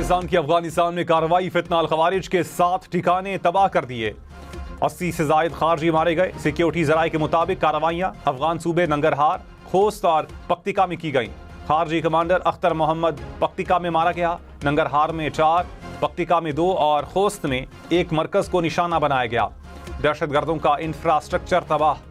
पाकिस्तान की अफगानिस्तान में कार्रवाई, फितना अल खवारिज के 7 ठिकाने तबाह कर दिए, 80 से जायद खारजी मारे गए। सिक्योरिटी जराये के मुताबिक कार्रवाइयां अफगान सूबे नंगरहार, खोस्त और पक्तिका में की गई। खारजी कमांडर अख्तर मोहम्मद पक्तिका में मारा गया। नंगरहार में 4, पक्तिका में 2 और खोस्त में 1 मरकज को निशाना बनाया गया। दहशतगर्दों का इंफ्रास्ट्रक्चर तबाह।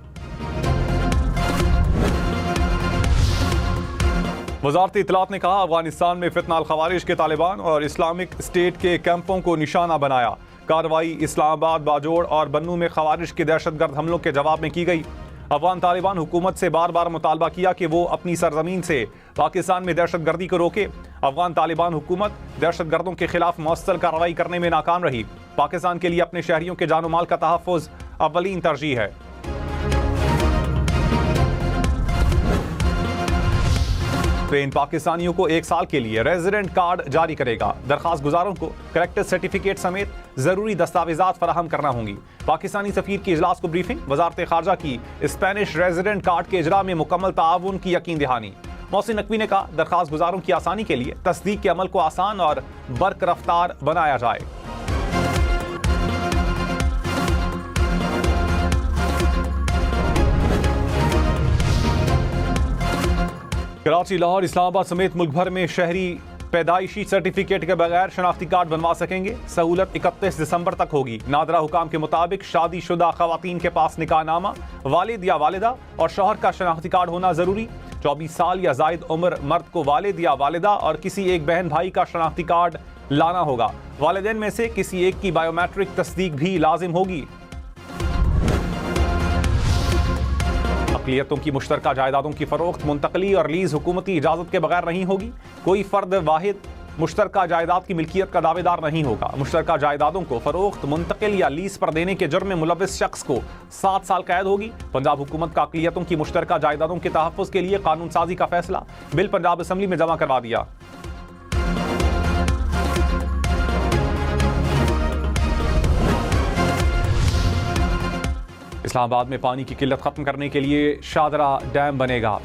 वजारत इत्तलात ने कहा, अफगानिस्तान में फितना अल खवारिज के तालिबान और इस्लामिक स्टेट के कैंपों को निशाना बनाया। कार्रवाई इस्लामाबाद, बाजोड़ और बन्नू में खवारिज के दहशतगर्द हमलों के जवाब में की गई। अफगान तालिबान हुकूमत से बार बार मुतालबा किया कि वो अपनी सरजमीन से पाकिस्तान में दहशतगर्दी को रोके। अफगान तालिबान हुकूमत दहशतगर्दों के खिलाफ मौसर कार्रवाई करने में नाकाम रही। पाकिस्तान के लिए अपने शहरियों के जानो माल का तहफ़्फ़ुज़ अव्वलीन तरजीह है। स्पेन पाकिस्तानियों को 1 साल के लिए रेजिडेंट कार्ड जारी करेगा। दरखास्त गुजारों को करेक्टर सर्टिफिकेट समेत जरूरी दस्तावेजात फराहम करना होंगी। पाकिस्तानी सफीर की इजलास को ब्रीफिंग। वजारत खारजा की स्पेनिश रेजिडेंट कार्ड के इजरा में मुकम्मल ताउन की यकीन दहानी। मोहसिन नकवी ने कहा, दरखास्त गुजारों की आसानी के लिए तस्दीक के अमल को आसान और बरक रफ्तार बनाया जाए। कराची, लाहौर, इस्लामाबाद समेत मुल्क भर में शहरी पैदाइशी सर्टिफिकेट के बगैर शनाख्ती कार्ड बनवा सकेंगे। सहूलत 31 दिसंबर तक होगी। नादरा हुकाम के मुताबिक शादीशुदा खवातीन के पास निकाहनामा, वालिद या वालिदा और शौहर का शनाख्ती कार्ड होना जरूरी। 24 साल या जायद उम्र मर्द को वालिद या वालिदा और किसी एक बहन भाई का शनाख्ती कार्ड लाना होगा। वालिदैन में से किसी एक की बायोमेट्रिक तस्दीक भी लाजिम होगी। अक़लियतों की मुश्तरका जायदादों की फरोख्त, मुंतकली और लीज हुकूमती इजाज़त के बगैर नहीं होगी। कोई फर्द वाहिद मुश्तरका जायदाद की मिल्कियत का दावेदार नहीं होगा। मुश्तरका जायदादों को फरोख्त, मुंतकिल या लीज पर देने के जुर्म में मुलव्विस शख्स को 7 साल कैद होगी। पंजाब हुकूमत का अक़लियतों की मुश्तरका जायदादों के तहफ़्फ़ुज़ के लिए कानून साजी का फैसला। बिल पंजाब असम्बली में जमा करवा दिया। इस्लामाबाद में पानी की किल्लत खत्म करने के लिए शादरा डैम बनेगा।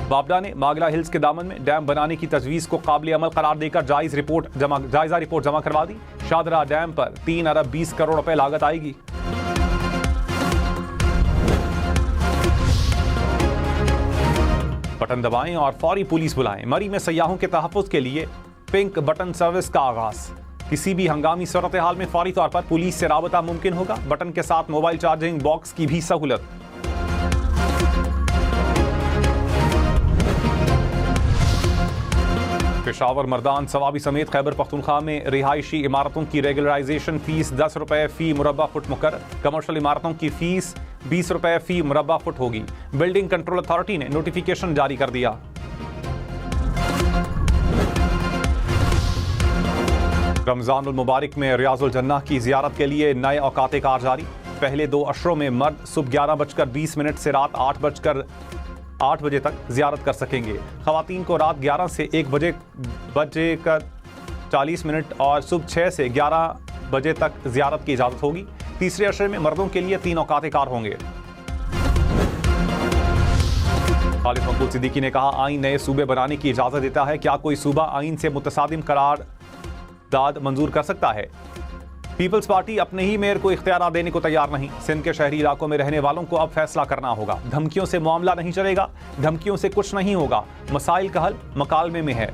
बाबडा ने मागला हिल्स के दामन में डैम बनाने की तजवीज़ को काबिल अमल करार देकर जायज़ा रिपोर्ट जमा करवा दी। शादरा डैम पर 3 अरब 20 करोड़ रुपए लागत आएगी। बटन दबाएं और फौरी पुलिस बुलाएं। मरी में सयाहों के तहफ़्फ़ुज़ के लिए पिंक बटन सर्विस का आगाज़। किसी भी हंगामी सूरत हाल में फौरी तौर पर पुलिस से राबता मुमकिन होगा। बटन के साथ मोबाइल चार्जिंग बॉक्स की भी सहूलत। पेशावर, मर्दान, सवाबी समेत खैबर पख्तूनख्वा में रिहायशी इमारतों की रेगुलराइजेशन फीस 10 रुपए फी मुरबा फुट मुकर्रर। कमर्शियल इमारतों की फीस 20 रुपए फी मुरबा फुट होगी। बिल्डिंग कंट्रोल अथॉरिटी ने नोटिफिकेशन जारी कर दिया। रमजानुल मुबारक में रियाजुल जन्नह की जियारत के लिए नए औकाते कार जारी। पहले 2 अशरों में मर्द सुबह 11:20 से रात 8 बजे तक जियारत कर सकेंगे। खवातीन को रात 11 से 1 बजे 40 और सुबह 6 से 11 बजे तक जियारत की इजाज़त होगी। तीसरे अशरे में मर्दों के लिए 3 औकाते कार होंगे। खालिद मकबूल सिद्दीकी ने कहा, आईन नए सूबे बनाने की इजाज़त देता है। क्या कोई सूबा आईन से मुतसादिम करार दाद मंजूर कर सकता है? पीपल्स पार्टी अपने ही मेयर को इख्तियार देने को तैयार नहीं। सिंध के शहरी इलाकों में रहने वालों को अब फैसला करना होगा। धमकियों से मामला नहीं चलेगा, धमकियों से कुछ नहीं होगा। मसाइल का हल मकालमे में है।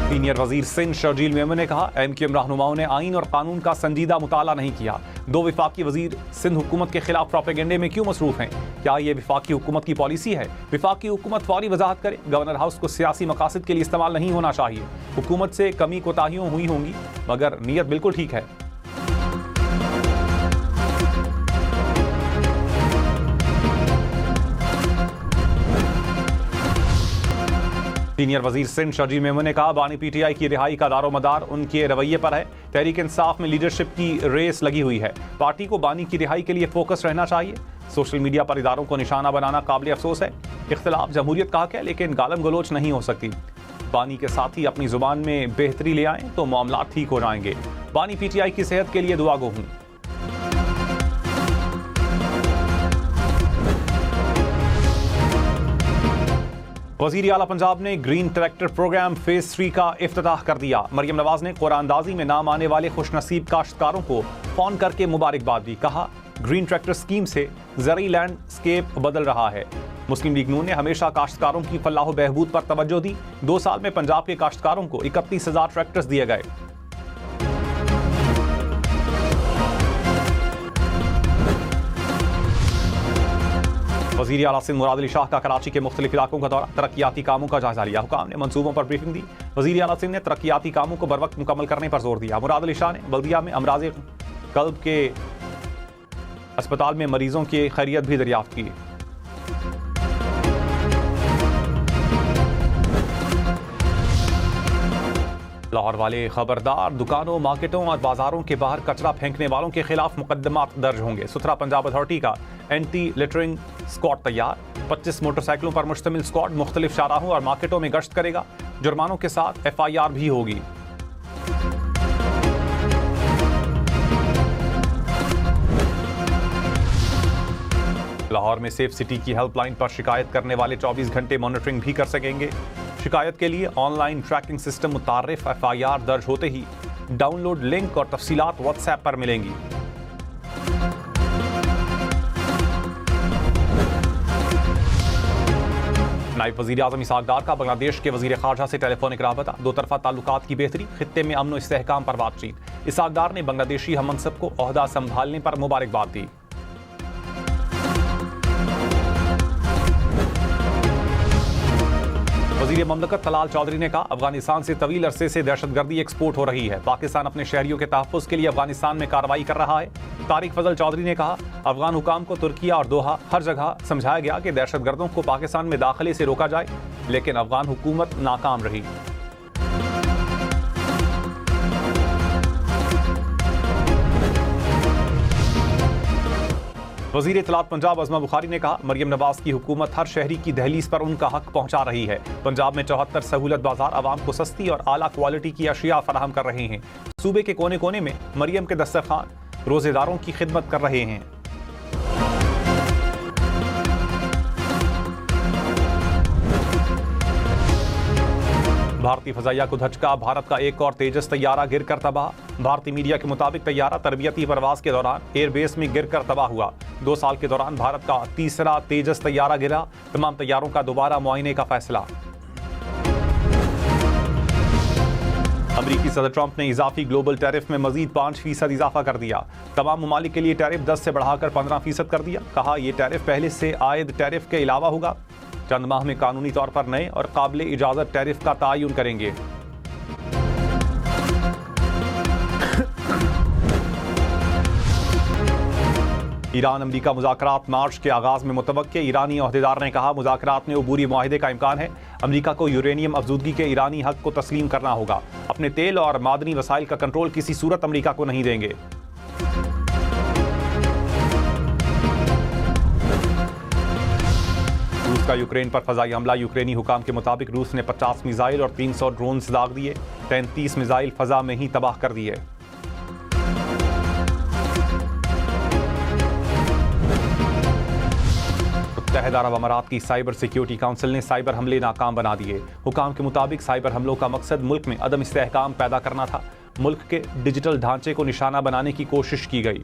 सीनियर वजीर सिंध शर्जील मेमन ने कहा, एमक्यूएम रहनुमाओं ने आइन और कानून का संजीदा मुताला नहीं किया। 2 विफाकी वजीर सिंध हुकूमत के खिलाफ प्रोपेगेंडे में क्यों मसरूफ हैं? क्या ये विफाकी हुकूमत की पॉलिसी है? विफाकी हुकूमत फौरी वजाहत करे। गवर्नर हाउस को सियासी मकासद के लिए इस्तेमाल नहीं होना चाहिए। हुकूमत से कमी कोताहियों हुई होंगी मगर नीयत बिल्कुल ठीक है। सीनियर वजीर सिंध शर्जील मेमन ने कहा, बानी पीटीआई की रिहाई का दारोमदार उनके रवैये पर है। तहरीक इंसाफ में लीडरशिप की रेस लगी हुई है। पार्टी को बानी की रिहाई के लिए फोकस रहना चाहिए। सोशल मीडिया पर इदारों को निशाना बनाना काबिल अफसोस है। इख्तिलाफ जमहूरियत का हक है लेकिन गालम गलोच नहीं हो सकती। बानी के साथ ही अपनी जुबान में बेहतरी ले आएं तो मामला ठीक हो जाएंगे। बानी पीटीआई की सेहत के लिए दुआ गो हूं। वजीर आला पंजाब ने ग्रीन ट्रैक्टर प्रोग्राम फेज 3 का इफ्तिताह कर दिया। मरियम नवाज ने कुरानंदाजी में नाम आने वाले खुशनसीब काश्तकारों को फोन करके मुबारकबाद दी। कहा, ग्रीन ट्रैक्टर स्कीम से ज़रूरी लैंडस्केप बदल रहा है। मुस्लिम लीग नून ने हमेशा काश्तकारों की फलाह बहबूद पर तवज्जो दी। 2 साल में पंजाब के काश्तकारों को 31,000 ट्रैक्टर्स दिए गए। वज़ीर आला सिंध मुराद अली शाह का कराची के मुख्तलिफ इलाकों का दौरा, तरक्याती कामों का जायजा लिया। हुकाम ने मंसूबों पर ब्रीफिंग दी। वज़ीर आला सिंध ने तरक्याती कामों को बरवक्त मुकम्मल करने पर जोर दिया। मुराद अली शाह ने बल्दिया में अमराज़ क़ल्ब के अस्पताल में मरीजों की खैरियत भी दरियाफ्त की। लाहौर वाले खबरदार, दुकानों, मार्केटों और बाजारों के बाहर कचरा फेंकने वालों के खिलाफ मुकदमात दर्ज होंगे। सुथरा पंजाब अथॉरिटी का एंटी लिटरिंग स्क्वाड तैयार। 25 मोटरसाइकिलों पर मुश्तमिल स्क्वाड मुख्तलिफ शाहराहों और मार्केटों में गश्त करेगा। जुर्मानों के साथ FIR भी होगी। लाहौर में सेफ सिटी की हेल्पलाइन पर शिकायत करने वाले 24 घंटे मॉनिटरिंग भी कर सकेंगे। शिकायत के लिए ऑनलाइन ट्रैकिंग सिस्टम मुतारिफ। FIR दर्ज होते ही डाउनलोड लिंक और तफसीलात WhatsApp पर मिलेंगी। नायब वज़ीर आज़म इसहाक़ डार का बांग्लादेश के वज़ीर ख़ारजा से टेलीफोनिक राबता। 2 तरफ़ा ताल्लुकात की बेहतरी, खित्ते में अमन व इस्तेहकाम पर बातचीत। इसहाक़ डार ने बांग्लादेशी हम मनसब को ओहदा संभालने पर मुबारकबाद दी। वज़ीर ममलकत तलाल चौधरी ने कहा, अफगानिस्तान से तवील अरसे से दहशतगर्दी एक्सपोर्ट हो रही है। पाकिस्तान अपने शहरियों के तहफ़्फ़ुज़ के लिए अफगानिस्तान में कार्रवाई कर रहा है। तारिक फजल चौधरी ने कहा, अफगान हुकाम को तुर्किया और दोहा हर जगह समझाया गया कि दहशतगर्दों को पाकिस्तान में दाखिले से रोका जाए, लेकिन अफगान हुकूमत नाकाम रही। वज़ीर इत्तलात पंजाब अज़मा बुखारी ने कहा, मरियम नवाज की हुकूमत हर शहरी की दहलीज पर उनका हक पहुंचा रही है। पंजाब में 74 सहूलत बाजार आवाम को सस्ती और आला क्वालिटी की अशिया फराहम कर रहे हैं। सूबे के कोने कोने में मरियम के दस्तरखान रोजेदारों की खिदमत कर रहे हैं। भारतीय फजाइया को धचका, भारत का एक और तेजस तैयारा गिरकर तबाह। भारतीय मीडिया के मुताबिक तैयारा तरबियती परवाज के दौरान एयरबेस में गिरकर तबाह हुआ। 2 साल के दौरान भारत का तीसरा तेजस तैयारा गिरा। तमाम तैयारों का दोबारा मुआयने का फैसला। अमरीकी सदर ट्रंप ने इजाफी ग्लोबल टैरिफ में मजीद 5% इजाफा कर दिया। तमाम ममालिक के लिए टैरिफ 10 से बढ़ाकर 15% कर दिया। कहा, यह टैरिफ पहले से आयद टैरिफ के अलावा होगा। चंद माह में कानूनी तौर पर नए और काबिल इजाजत टैरिफ का तयन करेंगे। ईरान अमरीका मुज़ाकरात मार्च के आगाज में मुतवक्के। ईरानी ओहदेदार ने कहा, मुज़ाकरात में अबूरी मुआहिदे का इम्कान है। अमरीका को यूरेनियम अफजूदगी के ईरानी हक को तस्लीम करना होगा। अपने तेल और मादनी वसाइल का कंट्रोल किसी सूरत अमरीका को नहीं देंगे। रूस का यूक्रेन पर फजाई हमला। यूक्रेनी हुकाम के मुताबिक रूस ने 50 मिसाइल और 300 ड्रोन दाग दिए। 33 मिसाइल फजा में ही तबाह कर दिए। मुत्तहिदा अरब अमारात की साइबर सिक्योरिटी काउंसिल ने साइबर हमले नाकाम बना दिए। हुकाम के मुताबिक साइबर हमलों का मकसद मुल्क में अदम इस्तेहकाम पैदा करना था। मुल्क के डिजिटल ढांचे को निशाना बनाने की कोशिश की गई।